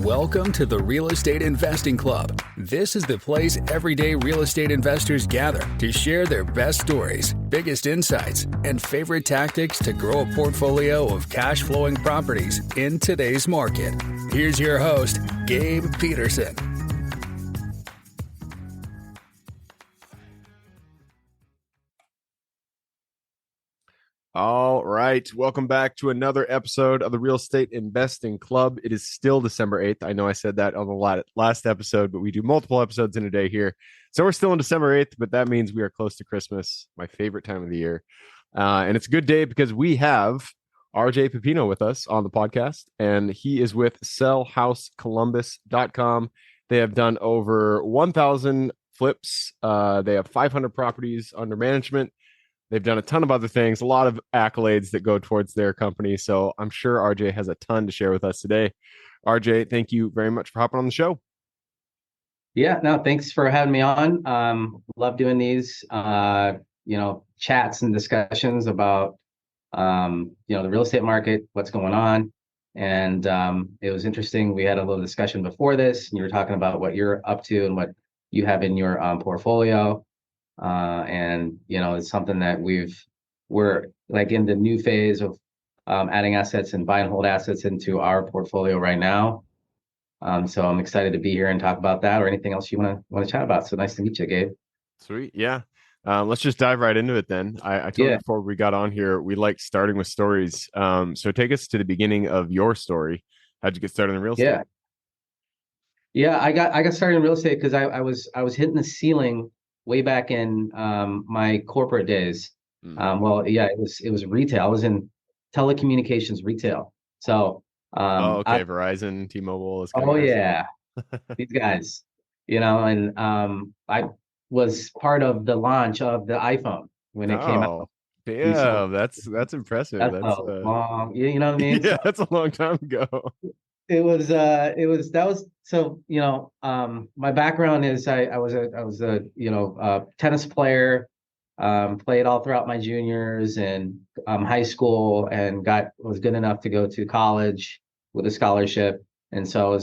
Welcome to the Real Estate Investing Club. This is the place everyday real estate investors gather to share their best stories, biggest insights, and favorite tactics to grow a portfolio of cash-flowing properties in today's market. Here's your host, Gabe Peterson. All right. Welcome back to another episode of the Real Estate Investing Club. It is still December 8th. I know I said that on the last episode, but we do multiple episodes in a day here. So we're still on December 8th, but that means we are close to Christmas, my favorite time of the year. And it's a good day because we have RJ Pepino with us on the podcast, and he is with sellhousecolumbus.com. They have done over 1,000 flips. They have 500 properties under management. They've done a ton of other things, a lot of accolades that go towards their company. So I'm sure RJ has a ton to share with us today. RJ, thank you very much for hopping on the show. Yeah, no, thanks for having me on. Love doing these, chats and discussions about, the real estate market, what's going on. And it was interesting. We had a little discussion before this, and you were talking about what you're up to and what you have in your portfolio. It's something that we're like in the new phase of adding assets and buy and hold assets into our portfolio right now. So I'm excited to be here and talk about that or anything else you want to chat about. So nice to meet you, Gabe. Sweet. Yeah. Let's just dive right into it then. I told you before we got on here, we like starting with stories. So take us to the beginning of your story. How'd you get started in real estate? Yeah. I got started in real estate because I was hitting the ceiling way back in my corporate days. It was retail. I was in telecommunications retail. So Verizon, T-Mobile. These guys, and I was part of the launch of the iPhone when it came out. Yeah, that's impressive. That's long, you know what I mean? Yeah, that's a long time ago. My background is I was a tennis player, played all throughout my juniors and high school, and was good enough to go to college with a scholarship. And so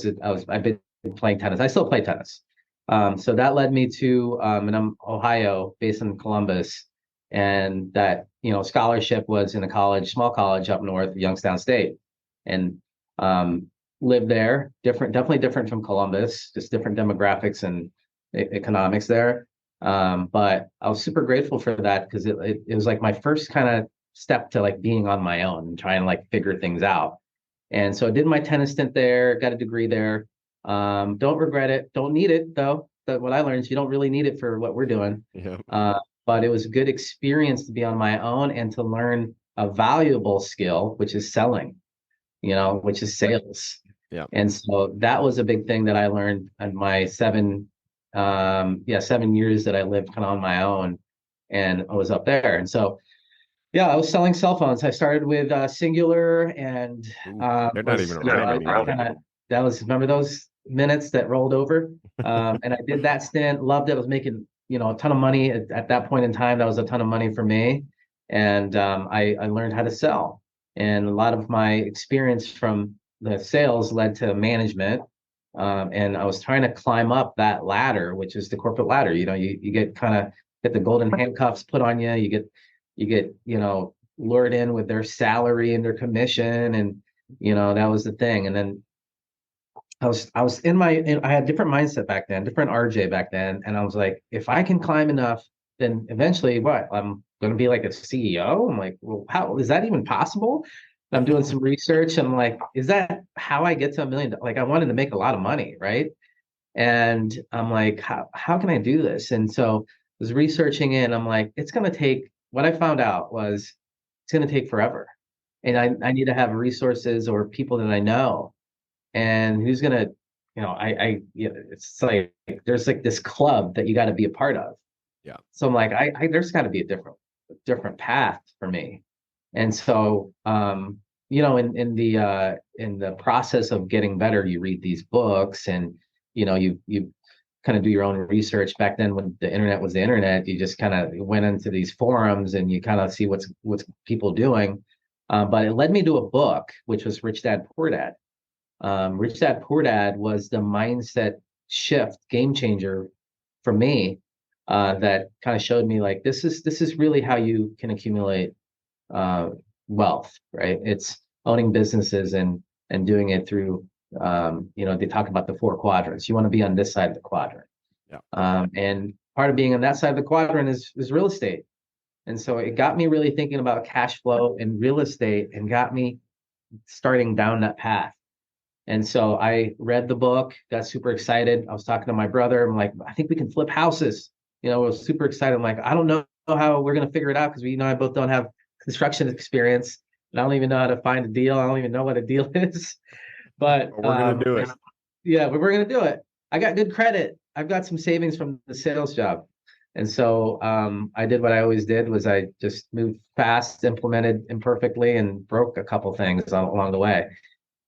I've been playing tennis. I still play tennis. So that led me to and I'm Ohio, based in Columbus, and that scholarship was in a small college up north, Youngstown State, and lived there. Definitely different from Columbus, just different demographics and economics there. But I was super grateful for that because it was like my first kind of step to like being on my own and trying to like figure things out. And so I did my tennis stint there, got a degree there. Don't regret it. Don't need it though. But what I learned is you don't really need it for what we're doing. Yeah. But it was a good experience to be on my own and to learn a valuable skill, which is selling, which is sales. Yeah. And so that was a big thing that I learned in my 7 years that I lived kind of on my own, and I was up there. And so, I was selling cell phones. I started with Singular, and they're not even around anymore. Remember those minutes that rolled over? And I did that stint, loved it. I was making, a ton of money at that point in time. That was a ton of money for me. And I learned how to sell. And a lot of my experience from the sales led to management. And I was trying to climb up that ladder, which is the corporate ladder. You get the golden handcuffs put on you. You get lured in with their salary and their commission. And, that was the thing. And then I had different mindset back then, different RJ back then. And I was like, if I can climb enough, then eventually I'm going to be like a CEO. I'm like, well, how is that even possible? I'm doing some research. And I'm like, is that how I get to $1 million? Like, I wanted to make a lot of money, right? And I'm like, how can I do this? And so I was researching it. And I'm like, it's going to take. What I found out was it's going to take forever, and I need to have resources or people that I know, and who's going to, it's like there's like this club that you got to be a part of. Yeah. So I'm like, there's got to be a different path for me. And so, in the process of getting better, you read these books, and you kind of do your own research. Back then, when the internet was the internet, you just kind of went into these forums and you kind of see what's people doing. But it led me to a book, which was Rich Dad Poor Dad. Rich Dad Poor Dad was the mindset shift, game changer for me. That kind of showed me like this is really how you can accumulate uh, wealth, right? It's owning businesses and doing it through they talk about the four quadrants. You want to be on this side of the quadrant. Yeah. And part of being on that side of the quadrant is real estate. And so it got me really thinking about cash flow and real estate and got me starting down that path. And so I read the book, got super excited. I was talking to my brother. I'm like, I think we can flip houses. I was super excited. I'm like, I don't know how we're going to figure it out because I both don't have construction experience. And I don't even know how to find a deal. I don't even know what a deal is. But We're gonna do it. Yeah, but we're going to do it. I got good credit. I've got some savings from the sales job. And so I did what I always did was I just moved fast, implemented imperfectly, and broke a couple things along the way.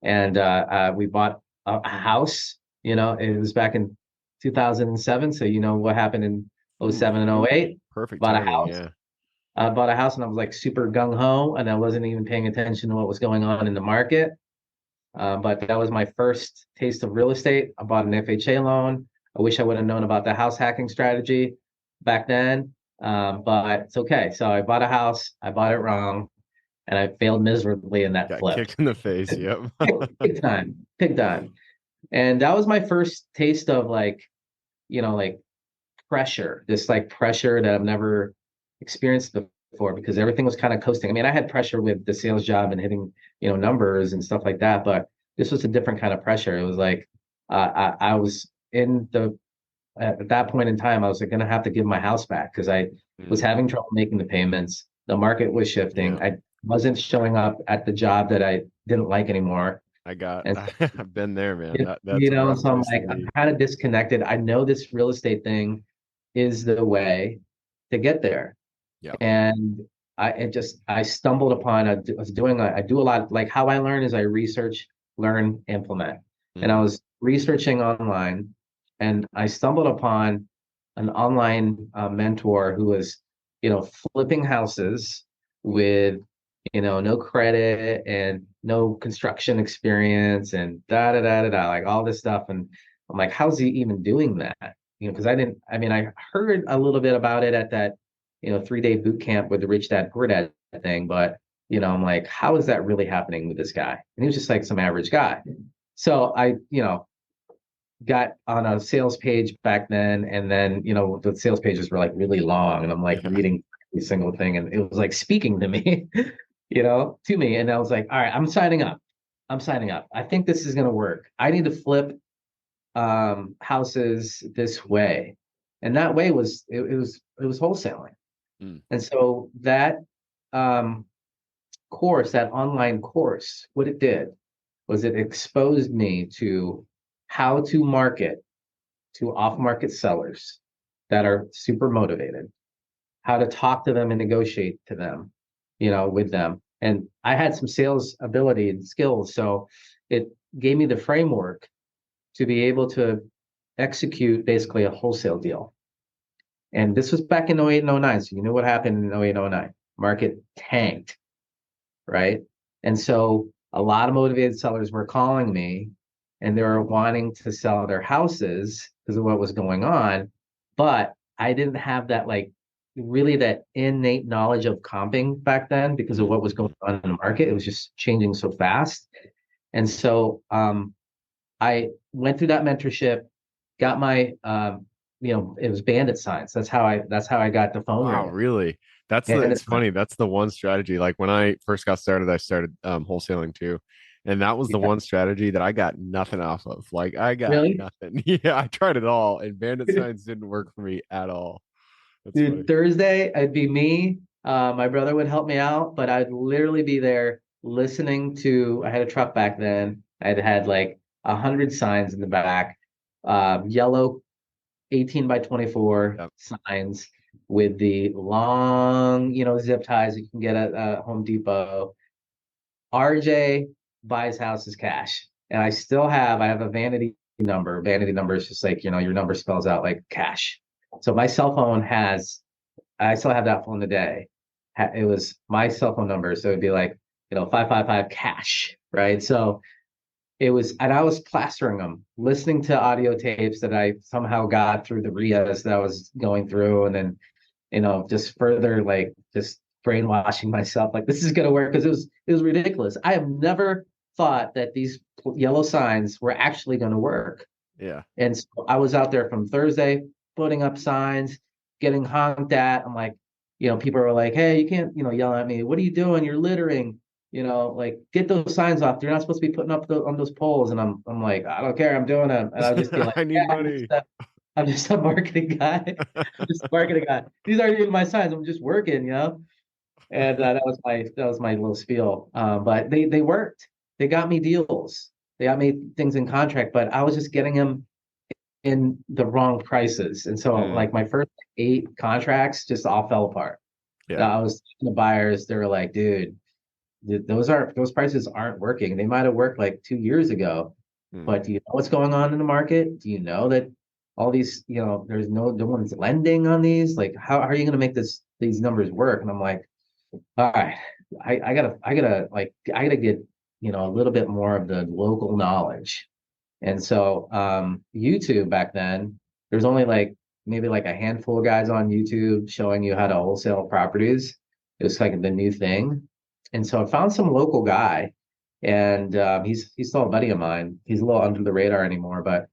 And we bought a house. It was back in 2007. So what happened in '07 and '08. Perfect Bought timing, a house. yeah. I bought a house and I was like super gung ho, and I wasn't even paying attention to what was going on in the market. But that was my first taste of real estate. I bought an FHA loan. I wish I would have known about the house hacking strategy back then, but it's okay. So I bought a house. I bought it wrong, and I failed miserably in that Got flip. kicked in the face. Yep. Big time, big time. And that was my first taste of like pressure, this like pressure that I've never experienced before because everything was kind of coasting. I mean, I had pressure with the sales job and hitting, numbers and stuff like that, but this was a different kind of pressure. It was like I was in the at that point in time, I was like, going to have to give my house back because I was having trouble making the payments. The market was shifting. Yeah. I wasn't showing up at the job that I didn't like anymore. And I've been there, man. That's a rough so I'm place to like, I'm be. kind of disconnected. I know this real estate thing is the way to get there. Yeah. And I stumbled upon, I do a lot, like how I learn is I research, learn, implement. And I was researching online and I stumbled upon an online mentor who was, flipping houses with, no credit and no construction experience and da da da da da, like all this stuff. And I'm like, how's he even doing that? Because I heard a little bit about it at that, 3-day boot camp with the Rich Dad Poor Dad thing, but I'm like, how is that really happening with this guy? And he was just like some average guy. So I, got on a sales page back then, and then the sales pages were like really long, and I'm like reading every single thing, and it was like speaking to me, to me, and I was like, all right, I'm signing up. I'm signing up. I think this is gonna work. I need to flip houses this way, and that way was it was wholesaling. And so that um, that online course, what it did was it exposed me to how to market to off-market sellers that are super motivated, how to talk to them and negotiate to them, with them. And I had some sales ability and skills, so it gave me the framework to be able to execute basically a wholesale deal. And this was back in '08 and '09. So you know what happened in '08 and '09. Market tanked, right? And so a lot of motivated sellers were calling me and they were wanting to sell their houses because of what was going on. But I didn't have that like really that innate knowledge of comping back then because of what was going on in the market. It was just changing so fast. And so I went through that mentorship, got my it was bandit signs. That's how I got the phone Wow, ringing. really? It's funny. That's the one strategy. Like when I first got started, I started wholesaling too. And that was the Yeah. one strategy that I got nothing off of. Like I got Really? nothing. Yeah, I tried it all, and bandit signs didn't work for me at all. That's funny. Dude, Thursday, I'd be me. My brother would help me out, but I'd literally be there listening to. I had a truck back then. I'd had like 100 signs in the back, yellow 18 by 24 Yep. signs with the long, zip ties you can get at Home Depot. RJ buys houses cash. And I have a vanity number. Vanity number is just like, your number spells out like cash. So my cell phone I still have that phone today. It was my cell phone number. So it'd be like, 555 cash, right? So and I was plastering them, listening to audio tapes that I somehow got through the RIAs that I was going through, and then, just further like just brainwashing myself, like this is gonna work because it was ridiculous. I have never thought that these yellow signs were actually going to work. Yeah. And so I was out there from Thursday putting up signs, getting honked at. I'm like, people were like, hey, you can't, yell at me. What are you doing? You're littering. Like get those signs off. You're not supposed to be putting up on those poles. And I'm like, I don't care. I'm doing them. And I'll just be like, I need yeah, money. I'm just a marketing guy. I'm just a marketing guy. These aren't even my signs. I'm just working. And that was my little spiel. But they worked. They got me deals. They got me things in contract, but I was just getting them in the wrong prices. And so like my first 8 contracts just all fell apart. Yeah. I was talking to buyers, they were like, dude, those prices aren't working. They might have worked like 2 years ago, but do you know what's going on in the market? Do you know that all these, there's no one's lending on these? Like, how are you going to make these numbers work? And I'm like, all right, I gotta get, a little bit more of the local knowledge. And so YouTube back then, there's only like maybe like a handful of guys on YouTube showing you how to wholesale properties. It was like the new thing. And so I found some local guy, and he's still a buddy of mine. He's a little under the radar anymore, but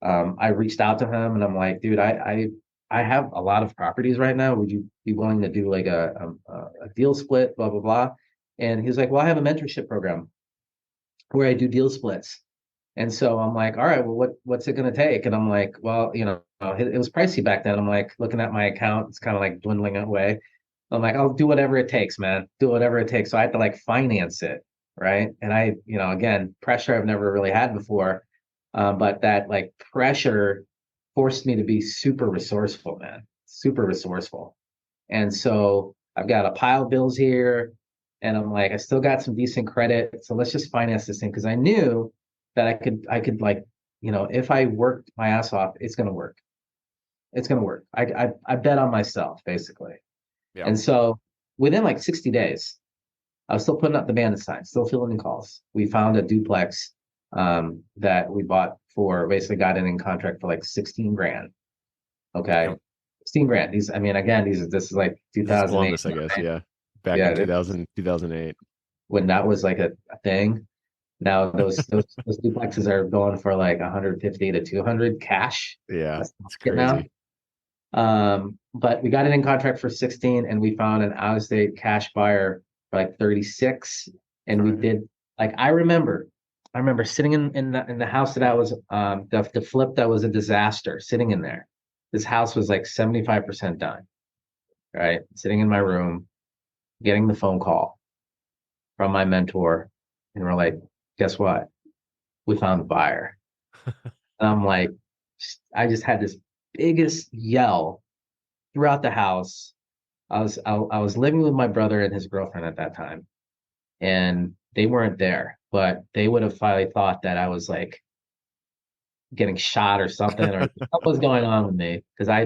I reached out to him and I'm like, dude, I have a lot of properties right now. Would you be willing to do like a deal split, blah, blah, blah. And he's like, well, I have a mentorship program where I do deal splits. And so I'm like, all right, well, what's it going to take? And I'm like, well, it was pricey back then. I'm like, looking at my account, it's kind of like dwindling away. I'm like, I'll do whatever it takes, man. Do whatever it takes. So I had to like finance it, right? And again, pressure I've never really had before, but that like pressure forced me to be super resourceful, man. Super resourceful. And so I've got a pile of bills here, and I'm like, I still got some decent credit, so let's just finance this thing because I knew that I could like, if I worked my ass off, it's gonna work. It's gonna work. I bet on myself basically. Yeah. And so within like 60 days, I was still putting up the bandit signs, still fielding calls. We found a duplex that we bought for, basically got it in contract for like 16 grand. Okay. Yep. 16 grand. This is like This is 2008. Columbus, I guess. Yeah. Back in 2008. When that was like a thing. Now those duplexes are going for like 150 to 200 cash. Yeah. That's It's now. crazy. But we got it in contract for 16 and we found an out-of-state cash buyer for like 36. And we did, like, I remember sitting in the house that I was, the flip that was a disaster, sitting in there. This house was like 75% done, right? Sitting in my room, getting the phone call from my mentor. And we're like, guess what? We found the buyer. And I'm like, I just had this biggest yell throughout the house. I was living with my brother and his girlfriend at that time, and they weren't there, but they would have probably thought that I was like getting shot or something, or something was going on with me because I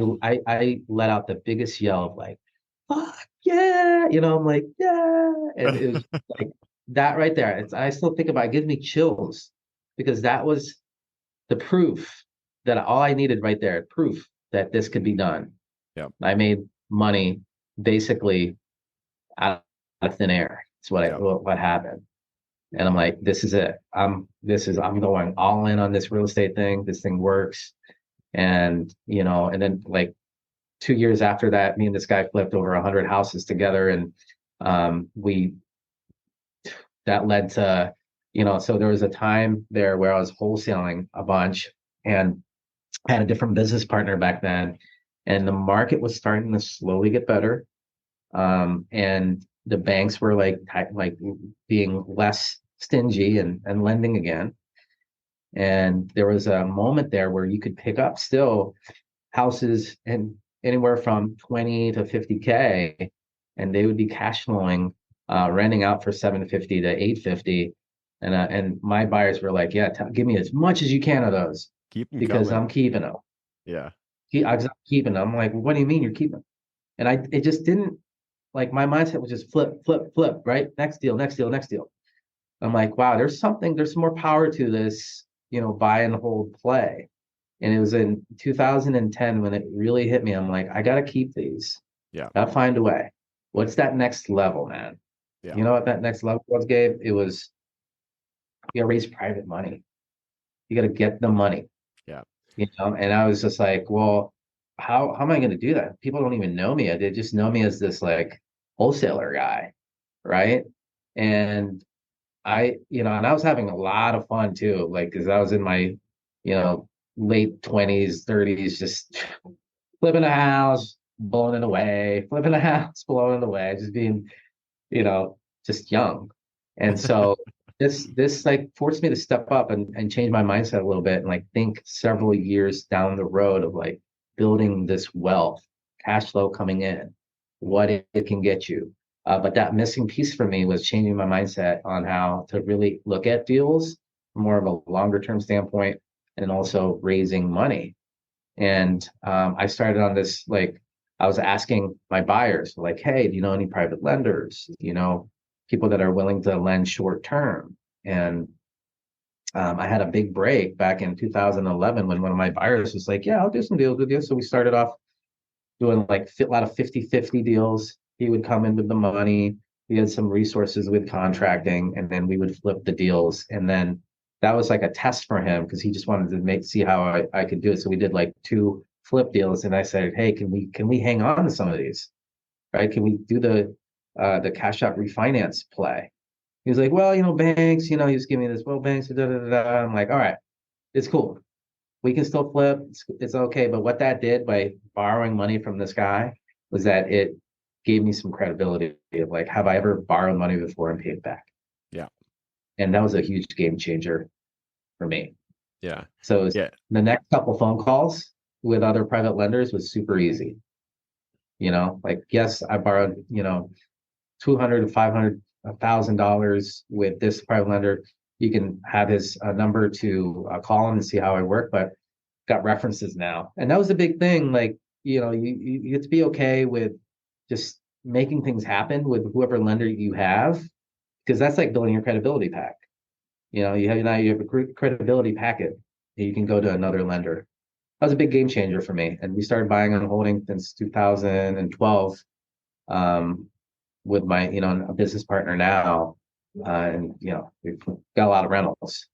let out the biggest yell of like, fuck yeah, I'm like, yeah, and it was like that right there. I still think about it, it gives me chills because that was the proof that all I needed right there, proof that this could be done. Yeah. I made money basically out of thin air. It's what happened. And I'm like, this is it. I'm going all in on this real estate thing. This thing works. And, and then like 2 years after that, me and this guy flipped over 100 houses together. And that led to, so there was a time there where I was wholesaling a bunch and had a different business partner back then. And the market was starting to slowly get better. And the banks were like being less stingy and lending again. And there was a moment there where you could pick up still houses and anywhere from 20 to 50K, and they would be cash flowing, renting out for 750 to 850. And my buyers were like, yeah, give me as much as you can of those because I'm keeping them. Yeah. I'm keeping them. I'm like, what do you mean you're keeping them? And it just didn't, like, my mindset was just flip, flip, flip, right? Next deal, next deal, next deal. I'm like, wow, there's more power to this, buy and hold play. And it was in 2010 when it really hit me. I'm like, I got to keep these. Yeah. Gotta find a way. What's that next level, man? Yeah. You know what that next level was, Gabe? It was you gotta raise private money. You gotta get the money, Yeah. And I was just like, well, how am I gonna do that? People don't even know me. They just know me as this like wholesaler guy, right? And and I was having a lot of fun too, like because I was in my, you know, late 20s, 30s, just flipping a house, blowing it away, flipping a house, blowing it away, just being, you know, just young. And so this like forced me to step up and change my mindset a little bit and like think several years down the road of like building this wealth, cash flow coming in, what it can get you. But that missing piece for me was changing my mindset on how to really look at deals from more of a longer term standpoint and also raising money. And I started on this like I was asking my buyers, like, hey, do you know any private lenders? People that are willing to lend short term. And I had a big break back in 2011 when one of my buyers was like, yeah, I'll do some deals with you. So we started off doing like a lot of 50-50 deals. He would come in with the money. We had some resources with contracting, and then we would flip the deals. And then that was like a test for him because he just wanted to see how I could do it. So we did like two flip deals, and I said, hey, can we hang on to some of these? Right? Can we do the cash out refinance play? He was like, well, banks, he was giving me this, well, banks, da, da, da, da. I'm like, all right, it's cool. We can still flip. It's okay. But what that did by borrowing money from this guy was that it gave me some credibility of like, have I ever borrowed money before and paid it back? Yeah. And that was a huge game changer for me. Yeah. So Yeah. the next couple phone calls with other private lenders was super easy. Like, yes, I borrowed, 200 to 500 $1,000 with this private lender. You can have his number to call him and see how I work, but got references now. And that was a big thing. Like, you get to be okay with just making things happen with whoever lender you have, because that's like building your credibility pack. You have a credibility packet that you can go to another lender. That was a big game changer for me. And we started buying and holding since 2012 um, with my, a business partner now. And, we've got a lot of rentals.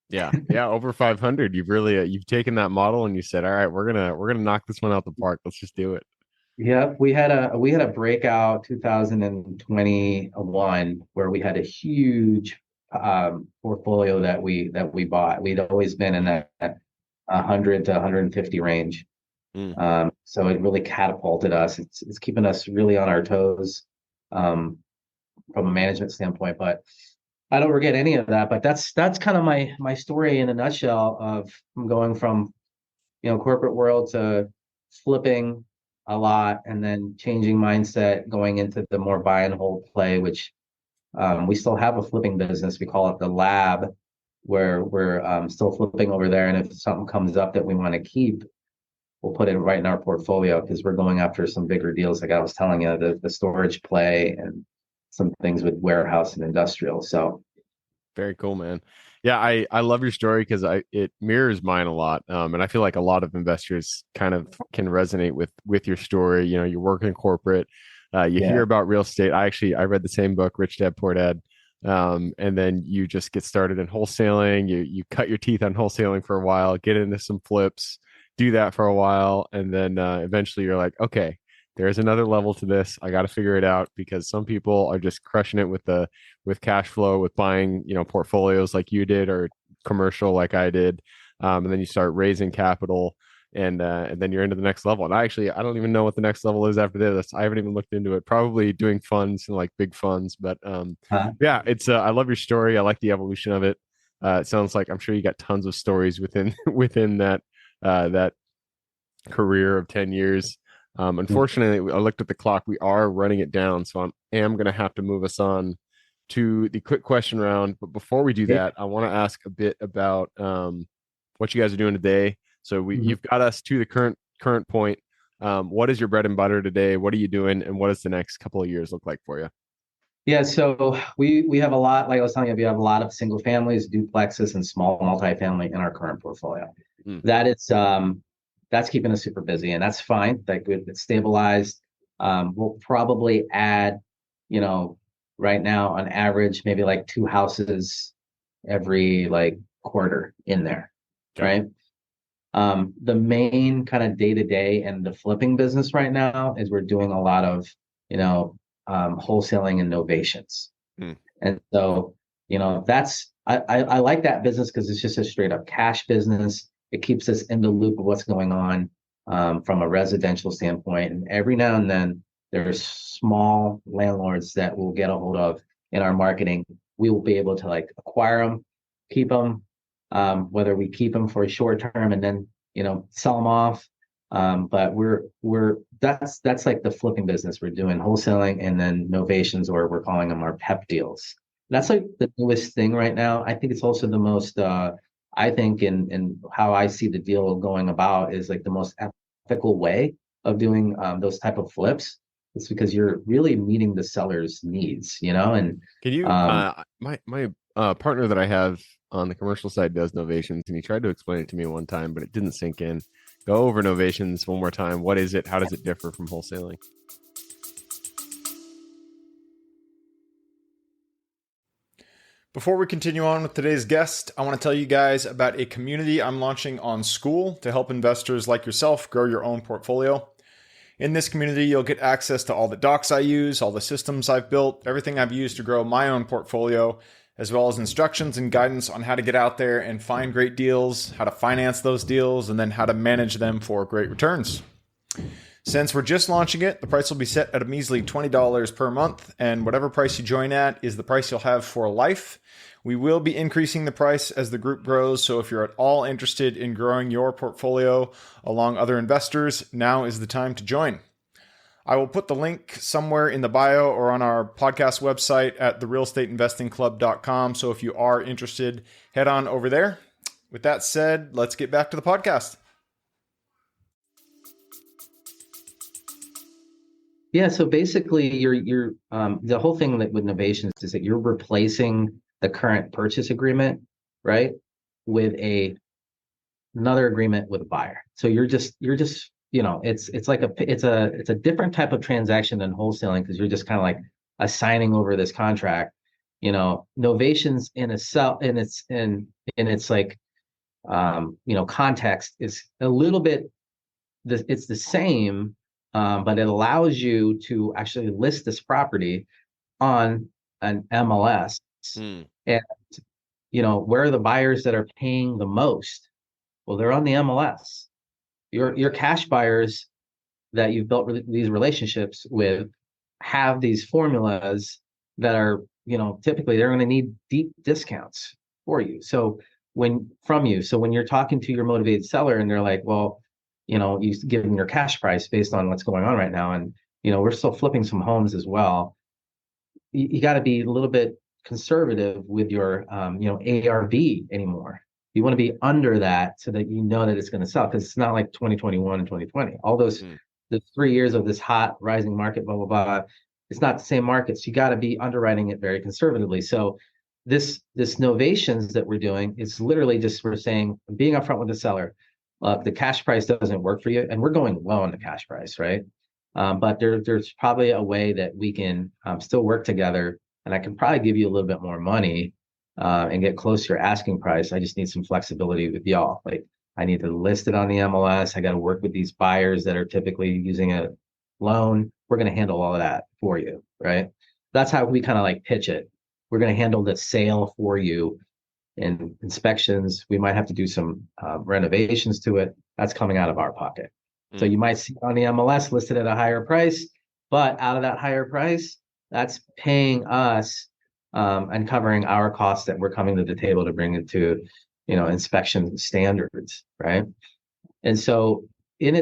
Yeah. Yeah. Over 500. You've really, you've taken that model and you said, all right, we're going to knock this one out the park. Let's just do it. Yep, we had a breakout 2021 where we had a huge portfolio that we bought. We'd always been in that 100 to 150 range. Mm. So it really catapulted us. It's keeping us really on our toes from a management standpoint. But I don't regret any of that. But that's kind of my story in a nutshell of going from corporate world to flipping a lot and then changing mindset going into the more buy and hold play, which we still have a flipping business. We call it the lab, where we're still flipping over there. And if something comes up that we want to keep, we'll put it right in our portfolio because we're going after some bigger deals. Like I was telling you, the storage play and some things with warehouse and industrial. So Very cool, man. Yeah, I love your story because it mirrors mine a lot, and I feel like a lot of investors kind of can resonate with your story. You work in corporate, you hear yeah, about real estate. I read the same book, Rich Dad Poor Dad, and then you just get started in wholesaling. You cut your teeth on wholesaling for a while, get into some flips, do that for a while, and then eventually you're like, okay, there's another level to this. I got to figure it out because some people are just crushing it with cash flow, with buying, portfolios like you did or commercial like I did. And then you start raising capital and then you're into the next level. And I don't even know what the next level is after this. I haven't even looked into it. Probably doing funds and like big funds, but yeah, it's I love your story. I like the evolution of it. It sounds like I'm sure you got tons of stories within within that career of 10 years. Unfortunately, I looked at the clock. We are running it down, so am going to have to move us on to the quick question round. But before we do that, I want to ask a bit about what you guys are doing today. So you've got us to the current point. What is your bread and butter today? What are you doing, and what does the next couple of years look like for you? Yeah, so we have a lot, like I was telling you, we have a lot of single families, duplexes, and small multifamily in our current portfolio. Mm. That is that's keeping us super busy, and that's fine. Like it's stabilized. We'll probably add, you know, right now on average, maybe like 2 houses every like quarter in there, Okay. right? The main kind of day to day and the flipping business right now is we're doing a lot of, wholesaling and novations. Mm. And so, that's, I like that business because it's just a straight up cash business. It keeps us in the loop of what's going on from a residential standpoint. And every now and then, there's small landlords that we'll get a hold of in our marketing. We will be able to like acquire them, keep them, whether we keep them for a short term and then sell them off. But we're that's like the flipping business. We're doing wholesaling and then novations, or we're calling them our PEP deals. That's like the newest thing right now. I think it's also the most I think in how I see the deal going about is like the most ethical way of doing those type of flips. It's because you're really meeting the seller's needs, and Can you um, my partner that I have on the commercial side does novations, and he tried to explain it to me one time, but it didn't sink in. Go over novations one more time. What is it? How does it differ from wholesaling? Before we continue on with today's guest, I want to tell you guys about a community I'm launching on School to help investors like yourself grow your own portfolio. In this community, you'll get access to all the docs I use, all the systems I've built, everything I've used to grow my own portfolio, as well as instructions and guidance on how to get out there and find great deals, how to finance those deals, and then how to manage them for great returns. Since we're just launching it, the price will be set at a measly $20 per month, and whatever price you join at is the price you'll have for life. We will be increasing the price as the group grows, so if you're at all interested in growing your portfolio along other investors, now is the time to join. I will put the link somewhere in the bio or on our podcast website at therealestateinvestingclub.com, so if you are interested, head on over there. With that said, let's get back to the podcast. Yeah, so basically you're the whole thing that with novations is that you're replacing the current purchase agreement, right, with another agreement with a buyer. So you're just it's like it's a different type of transaction than wholesaling because you're just kind of like assigning over this contract. Novations in its like context is a little bit it's the same, but it allows you to actually list this property on an MLS. Hmm. And where are the buyers that are paying the most? Well, they're on the MLS. Your cash buyers that you've built these relationships with have these formulas that are, typically they're going to need deep discounts for you. So when you're talking to your motivated seller and they're like, well, you give them your cash price based on what's going on right now. And, we're still flipping some homes as well. You got to be a little bit conservative with your, ARV anymore. You want to be under that so that you know that it's going to sell because it's not like 2021 and 2020. All those, the 3 years of this hot rising market, blah, blah, blah. It's not the same markets. You got to be underwriting it very conservatively. So this novations that we're doing is literally just we're saying being upfront with the seller. The cash price doesn't work for you, and we're going low on the cash price, right? But there's probably a way that we can still work together, and I can probably give you a little bit more money and get close to your asking price. I just need some flexibility with y'all. Like I need to list it on the MLS. I got to work with these buyers that are typically using a loan. We're going to handle all of that for you, right? That's how we kind of like pitch it. We're going to handle the sale for you and inspections. We might have to do some renovations to it. That's coming out of our pocket. So you might see on the MLS listed at a higher price, but out of that higher price, that's paying us and covering our costs that we're coming to the table to bring it to, inspection standards, right? And so in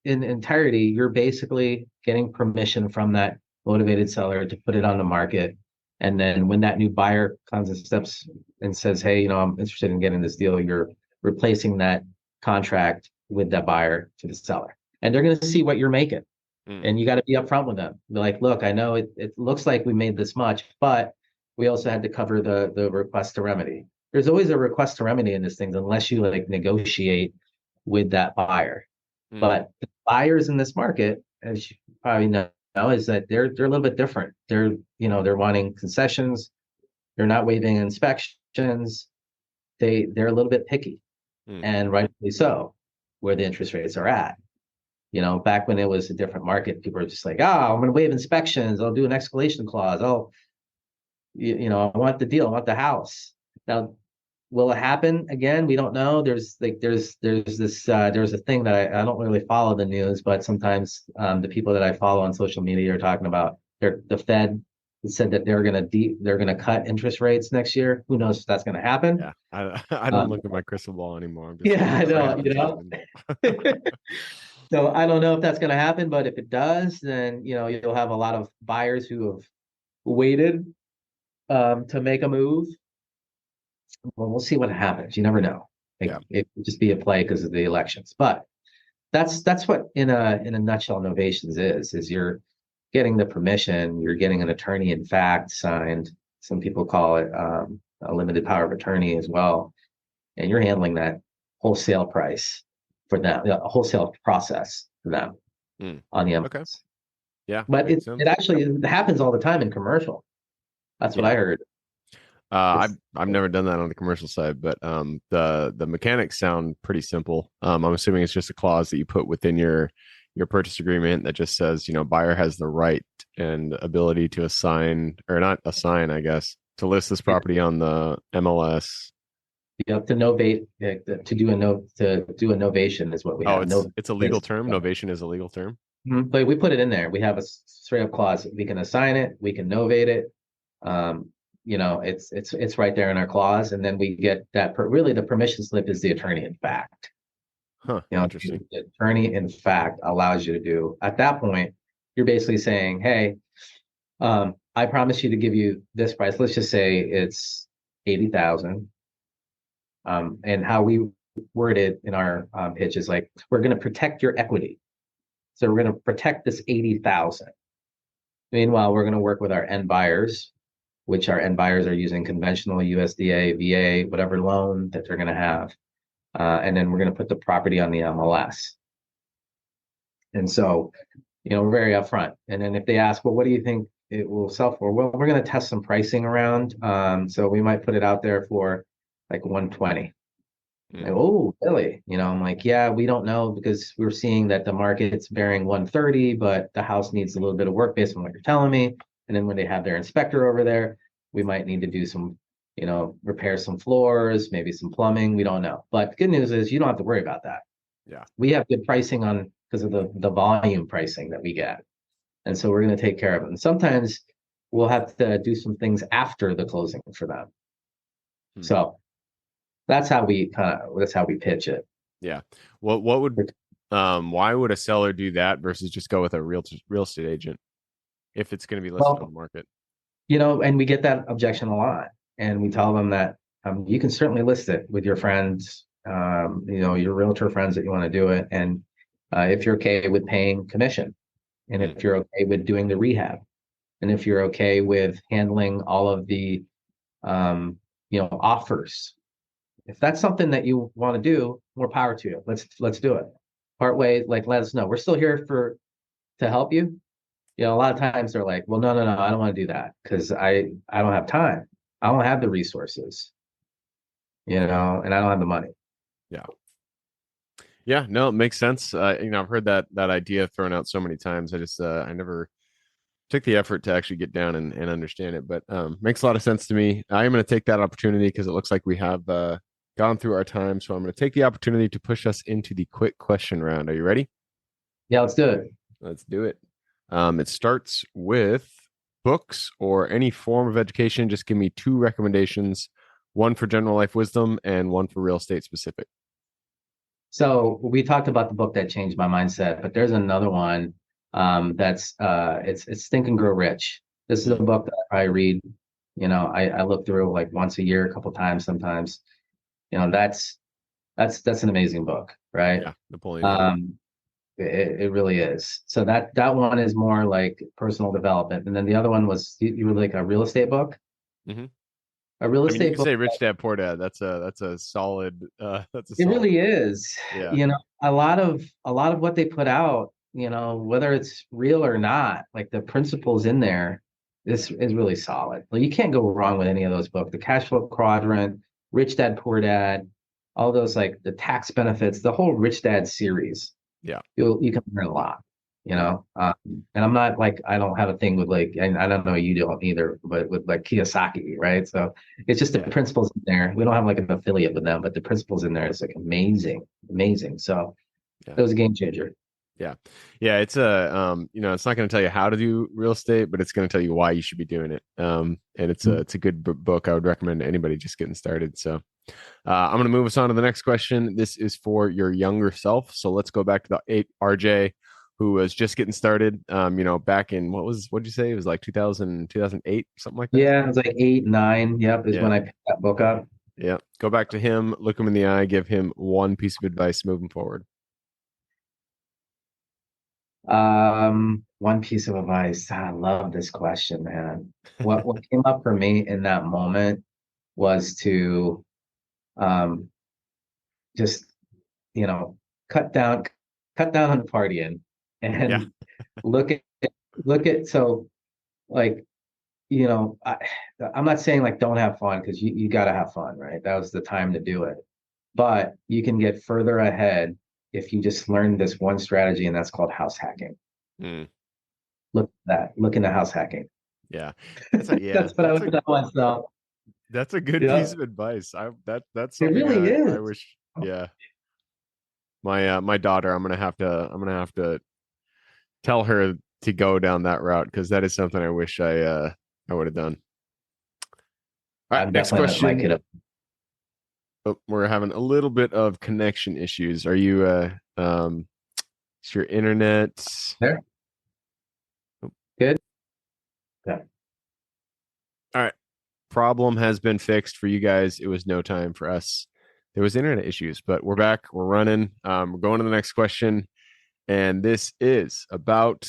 entirety, you're basically getting permission from that motivated seller to put it on the market. And then when that new buyer comes and steps and says, hey, I'm interested in getting this deal, you're replacing that contract with that buyer to the seller. And they're going to see what you're making. And you got to be upfront with them. Be like, look, I know it looks like we made this much, but we also had to cover the request to remedy. There's always a request to remedy in these things unless you like negotiate with that buyer. But the buyers in this market, as you probably know, is that they're a little bit different. They're wanting concessions. They're not waiving inspections. They're a little bit picky, and rightfully so, where the interest rates are at. Back when it was a different market, people were just like, I'm going to waive inspections. I'll do an escalation clause. I want the deal. I want the house. Now, will it happen again? We don't know. There's a thing that I don't really follow the news, but sometimes the people that I follow on social media are talking about the Fed said that they're gonna cut interest rates next year. Who knows if that's gonna happen? Yeah, I don't look at my crystal ball anymore. I know. So I don't know if that's gonna happen, but if it does, then you'll have a lot of buyers who have waited to make a move. Well, we'll see what happens. You never know. It could just be a play because of the elections. But that's what in a nutshell novations is you're getting the permission, you're getting an attorney in fact signed. Some people call it a limited power of attorney as well. And you're handling that wholesale price for them, a wholesale process for them on the MLS. Okay. Yeah. But it actually happens all the time in commercial. That's what I heard. I've never done that on the commercial side, but the mechanics sound pretty simple. I'm assuming it's just a clause that you put within your purchase agreement that just says, buyer has the right and ability to assign, or not assign, I guess, to list this property on the MLS. Yep, to novate, to do a novation is what we have. It's a legal term. Novation is a legal term. But we put it in there. We have a straight up clause. We can assign it. We can novate it. It's right there in our clause, and then we get that. Really, the permission slip is the attorney in fact. Interesting. The attorney in fact allows you to do. At that point, you're basically saying, "Hey, I promise you to give you this price. Let's just say it's 80,000." And how we word it in our pitch is like, we're going to protect your equity. So we're going to protect this 80,000. Meanwhile, we're going to work with our end buyers, which our end buyers are using conventional USDA, VA, whatever loan that they're going to have. And then we're going to put the property on the MLS. And so, we're very upfront. And then if they ask, well, what do you think it will sell for? Well, we're going to test some pricing around. So we might put it out there for like 120. Like, oh, really? I'm like, yeah, we don't know because we're seeing that the market's bearing 130, but the house needs a little bit of work based on what you're telling me. And then when they have their inspector over there, we might need to do some, repair some floors, maybe some plumbing. We don't know. But the good news is you don't have to worry about that. Yeah. We have good pricing on because of the volume pricing that we get. And so we're going to take care of it. And sometimes we'll have to do some things after the closing for them. So that's how we pitch it. Yeah. What would why would a seller do that versus just go with a real estate agent if it's going to be listed on the market? And we get that objection a lot, and we tell them that you can certainly list it with your friends, your realtor friends that you want to do it, and if you're okay with paying commission, and if you're okay with doing the rehab, and if you're okay with handling all of the offers. If that's something that you want to do, more power to you. Let's do it. Part ways, like, let us know. We're still here to help you. A lot of times they're like, well, no, I don't want to do that because I don't have time. I don't have the resources, and I don't have the money. Yeah. Yeah, no, it makes sense. I've heard that idea thrown out so many times. I just I never took the effort to actually get down and understand it, but makes a lot of sense to me. I am going to take that opportunity because it looks like we have gone through our time. So I'm going to take the opportunity to push us into the quick question round. Are you ready? Yeah, let's do it. Let's do it. It starts with books or any form of education. Just give me 2 recommendations, one for general life wisdom and one for real estate specific. So we talked about the book that changed my mindset, but there's another one that's it's Think and Grow Rich. This is a book that I probably read. I look through like once a year, a couple times sometimes. That's an amazing book, right? Yeah, Napoleon. It really is. So that one is more like personal development, and then the other one was you were like a real estate book. Hmm. A real I mean, you estate can book. say Rich Dad Poor Dad. That's a solid. That's a It solid. really is. Yeah. You know, a lot of what they put out, whether it's real or not, like the principles in there, this is really solid. Like you can't go wrong with any of those books. The Cash Flow Quadrant, Rich Dad Poor Dad, all those like the tax benefits, the whole Rich Dad series. Yeah. You can learn a lot. You Yeah. know, and I'm not like I don't have a thing with like, and I don't know you don't either, but with like Kiyosaki, right? So it's just the Yeah. principles in there. We don't have like an affiliate with them, but the principles in there is like amazing, amazing. So Yeah. it was a game changer. Yeah. Yeah. It's it's not going to tell you how to do real estate, but it's going to tell you why you should be doing it. And it's a good book. I would recommend to anybody just getting started. So, I'm going to move us on to the next question. This is for your younger self. So let's go back to the RJ who was just getting started. Back in what'd you say? It was like 2008, something like that. Yeah, it was like 8, 9. Yep, is Yeah. when I picked that book up. Yeah. Go back to him, look him in the eye, give him one piece of advice moving forward. One piece of advice. I love this question, man. What came up for me in that moment was to um just you know cut down cut down on partying Yeah. and look at so like I'm not saying like don't have fun because you got to have fun, right? That was the time to do it, but you can get further ahead if you just learn this one strategy, and that's called house hacking. Mm, Look into house hacking. yeah. That's what I would tell myself. That's a good Yeah, piece of advice. That's it something really I is. wish. Yeah. My daughter, I'm gonna have to tell her to go down that route because that is something I wish I would have done. All right, I'm next definitely my question. kid. Oh, we're having a little bit of connection issues. Are you is your internet? There. Good. Yeah. All right. Problem has been fixed for you guys. It was no time for us. There was internet issues, but we're back. We're running. We're going to the next question, and this is about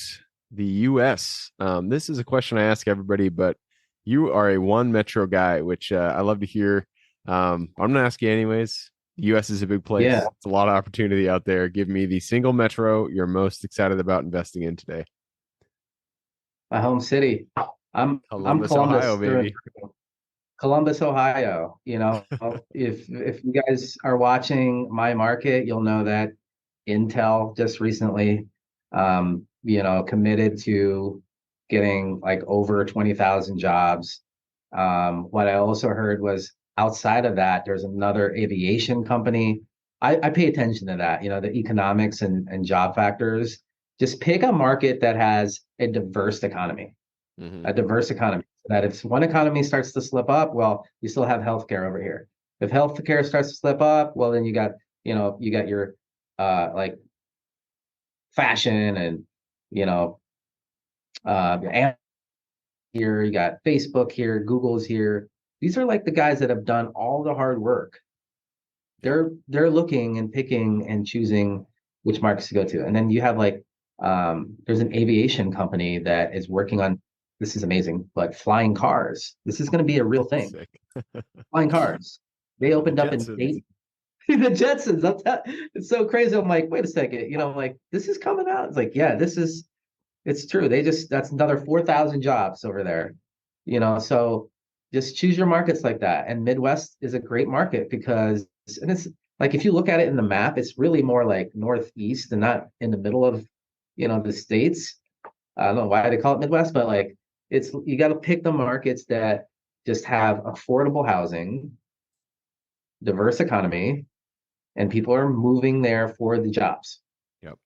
the U.S. This is a question I ask everybody, but you are a one metro guy, which I love to hear. I'm going to ask you anyways. The U.S. is a big place. Yeah. It's a lot of opportunity out there. Give me the single metro you're most excited about investing in today. My home city. I'm Columbus, Columbus Ohio, through and baby. through. Columbus, Ohio. If you guys are watching my market, you'll know that Intel just recently committed to getting like over 20,000 jobs. What I also heard was outside of that, there's another aviation company. I pay attention to that, the economics and job factors. Just pick a market that has a diverse economy, Mm-hmm. a diverse economy. So that if one economy starts to slip up, well, you still have healthcare over here. If healthcare starts to slip up, well, then you got your like fashion and you know here, you got Facebook here, Google's here. These are like the guys that have done all the hard work. They're looking and picking and choosing which markets to go to. And then you have like there's an aviation company that is working on, this is amazing, but flying cars. This is going to be a real thing. Sick. Flying cars. They The opened up in Jetsons. Dayton. The Jetsons. It's so crazy. I'm like, wait a second. Like this is coming out. It's like, yeah, it's true. That's another 4,000 jobs over there. So just choose your markets like that. And Midwest is a great market because, and it's like, if you look at it in the map, it's really more like Northeast and not in the middle of, the States. I don't know why they call it Midwest, but like, you got to pick the markets that just have affordable housing, diverse economy, and people are moving there for the jobs. Yep.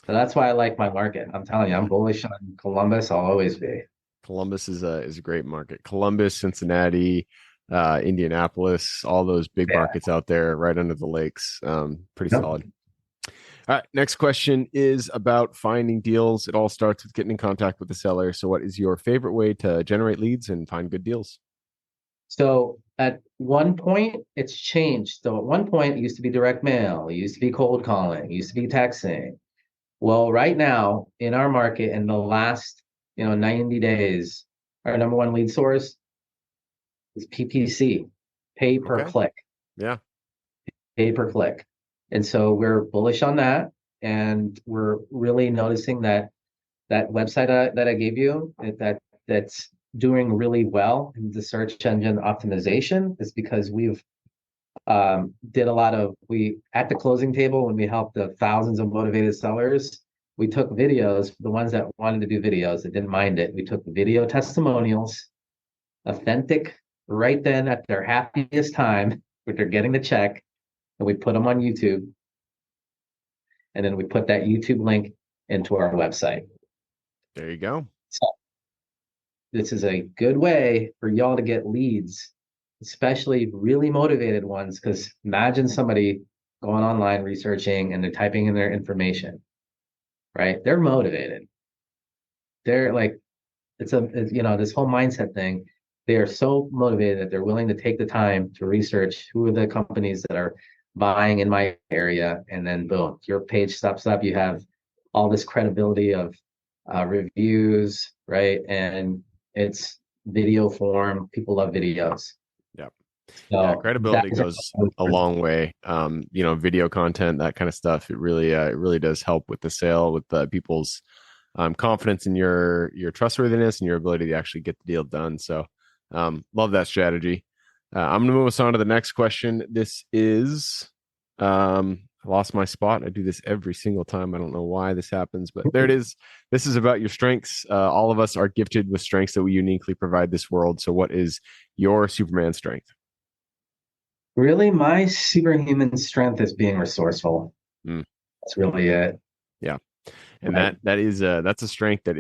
So that's why I like my market. I'm telling you, I'm bullish on Columbus. I'll always be. Columbus is a great market. Columbus, Cincinnati, Indianapolis, all those big Yeah. markets out there right under the lakes. Pretty Yep. solid. All right. Next question is about finding deals. It all starts with getting in contact with the seller. So what is your favorite way to generate leads and find good deals? So at one point, it's changed. So at one point, it used to be direct mail, it used to be cold calling, it used to be texting. Well, right now in our market, in the last 90 days, our number one lead source is PPC, pay per Okay. click, Yeah. pay per click. And so we're bullish on that, and we're really noticing that website that I gave you that's doing really well in the search engine optimization is because we've did a lot of we at the closing table when we helped the thousands of motivated sellers. We took videos, the ones that wanted to do videos that didn't mind it. We took video testimonials, authentic, right then at their happiest time, when they're getting the check, and we put them on YouTube. And then we put that YouTube link into our website. There you go. So this is a good way for y'all to get leads, especially really motivated ones. Because imagine somebody going online researching and they're typing in their information, right? They're motivated. They're like, this whole mindset thing. They are so motivated that they're willing to take the time to research who are the companies that are buying in my area. And then boom, your page steps up. You have all this credibility of reviews, right? And it's video form. People love videos. Yep. So Yeah, credibility goes a long way. Video content, that kind of stuff. It really does help with the sale, with people's confidence in your trustworthiness and your ability to actually get the deal done. So, love that strategy. I'm going to move us on to the next question. This is, I lost my spot. I do this every single time. I don't know why this happens, but there it is. This is about your strengths. All of us are gifted with strengths that we uniquely provide this world. So what is your Superman strength? Really, my superhuman strength is being resourceful. That's really it. Yeah. And that's a strength that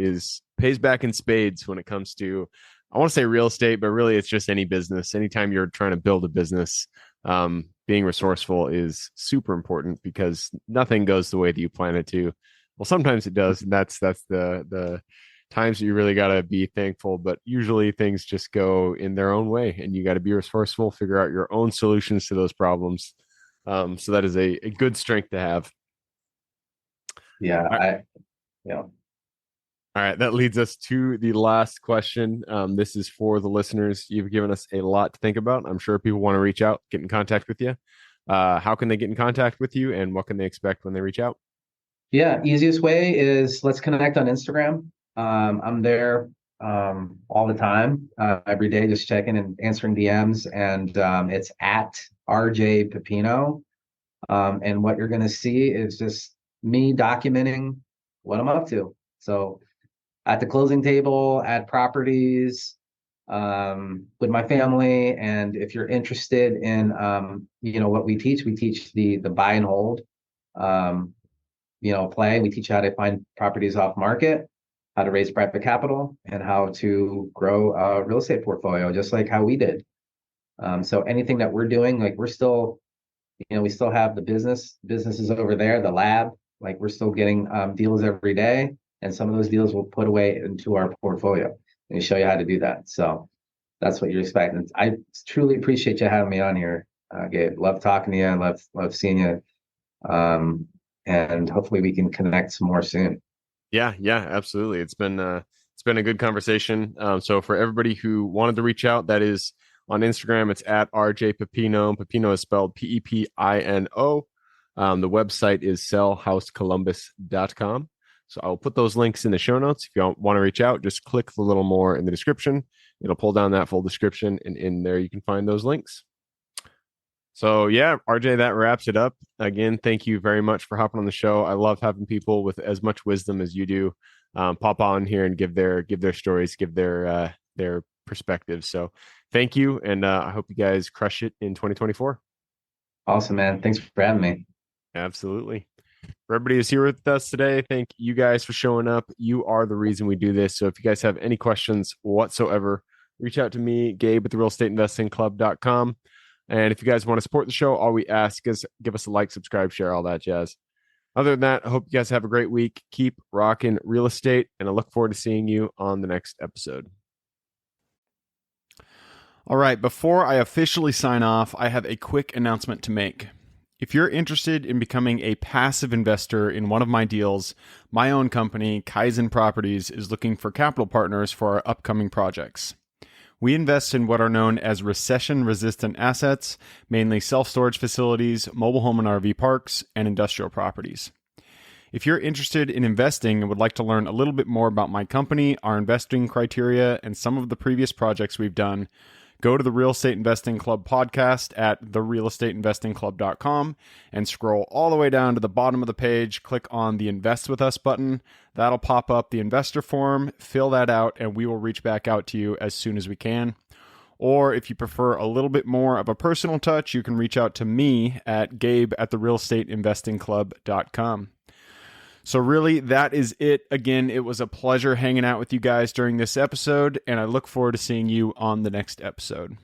pays back in spades when it comes to, I want to say real estate, but really it's just any business. Anytime you're trying to build a business, being resourceful is super important because nothing goes the way that you plan it to. Well, sometimes it does, and that's the times that you really got to be thankful. But usually things just go in their own way, and you got to be resourceful, figure out your own solutions to those problems. So that is a good strength to have. Yeah, All right, that leads us to the last question. This is for the listeners. You've given us a lot to think about. I'm sure people want to reach out, get in contact with you. How can they get in contact with you, and what can they expect when they reach out? Yeah, easiest way is let's connect on Instagram. I'm there all the time, every day, just checking and answering DMs, and it's at RJ Pepino. And what you're going to see is just me documenting what I'm up to. So at the closing table, at properties, with my family, and if you're interested in what we teach the buy and hold. Play. We teach you how to find properties off market, how to raise private capital, and how to grow a real estate portfolio, just like how we did. So anything that we're doing, like we're still, we still have the businesses over there, the lab, like we're still getting deals every day. And some of those deals we'll put away into our portfolio and show you how to do that. So that's what you're expecting. I truly appreciate you having me on here, Gabe. Love talking to you and love seeing you. And hopefully we can connect some more soon. Yeah, absolutely. It's been a good conversation. So for everybody who wanted to reach out, that is on Instagram. It's at RJ Pepino. Pepino is spelled Pepino. The website is sellhousecolumbus.com. So I'll put those links in the show notes. If you want to reach out, just click the little more in the description. It'll pull down that full description, and in there you can find those links. So yeah, RJ, that wraps it up. Again, thank you very much for hopping on the show. I love having people with as much wisdom as you do pop on here and give their stories, give their perspectives. So thank you, and I hope you guys crush it in 2024. Awesome, man. Thanks for having me. Absolutely. For everybody who's here with us today, thank you guys for showing up. You are the reason we do this. So if you guys have any questions whatsoever, reach out to me, Gabe at therealestateinvestingclub.com. And if you guys want to support the show, all we ask is give us a like, subscribe, share, all that jazz. Other than that, I hope you guys have a great week. Keep rocking real estate, and I look forward to seeing you on the next episode. All right, before I officially sign off, I have a quick announcement to make. If you're interested in becoming a passive investor in one of my deals, my own company, Kaizen Properties, is looking for capital partners for our upcoming projects. We invest in what are known as recession-resistant assets, mainly self-storage facilities, mobile home and RV parks, and industrial properties. If you're interested in investing and would like to learn a little bit more about my company, our investing criteria, and some of the previous projects we've done, go to the Real Estate Investing Club podcast at therealestateinvestingclub.com and scroll all the way down to the bottom of the page. Click on the Invest With Us button. That'll pop up the investor form. Fill that out, and we will reach back out to you as soon as we can. Or if you prefer a little bit more of a personal touch, you can reach out to me at gabe@therealestateinvestingclub.com. So really, that is it. Again, it was a pleasure hanging out with you guys during this episode, and I look forward to seeing you on the next episode.